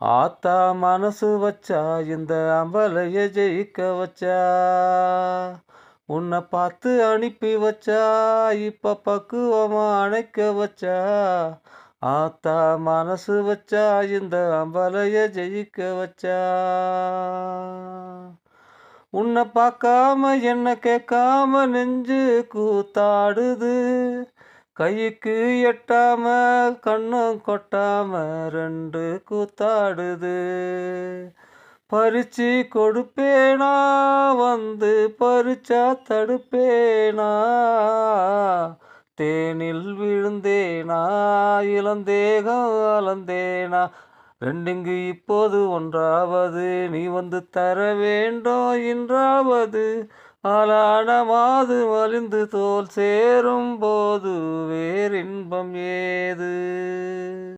ஆத்தா மனசு வச்சா இந்த அம்பலைய ஜெயிக்க வச்சா. உன்னை பார்த்து அனுப்பி வச்சா இப்ப பக்குவமா அணைக்க வச்சா. ஆத்தா மனசு வச்சா இந்த அம்பலைய ஜெயிக்க வச்சா. உன்னை பார்க்காம என்ன கேட்காம நெஞ்சு கூத்தாடுது. கைக்கு எட்டாம கண்ணும் கொட்டாம ரெண்டு கூத்தாடுது. பறிச்சு கொடுப்பேனா வந்து பறிச்சா தடுப்பேனா. தேனில் விழுந்தேனா இளந்தேகம் அலந்தேனா. ரெண்டுங்கு இப்போது ஒன்றாவது நீ வந்து தர வேண்டும் இன்றாவது. ஆளான மாது மலிந்து தோல் சேரும் போது வேறின்பம் ஏது.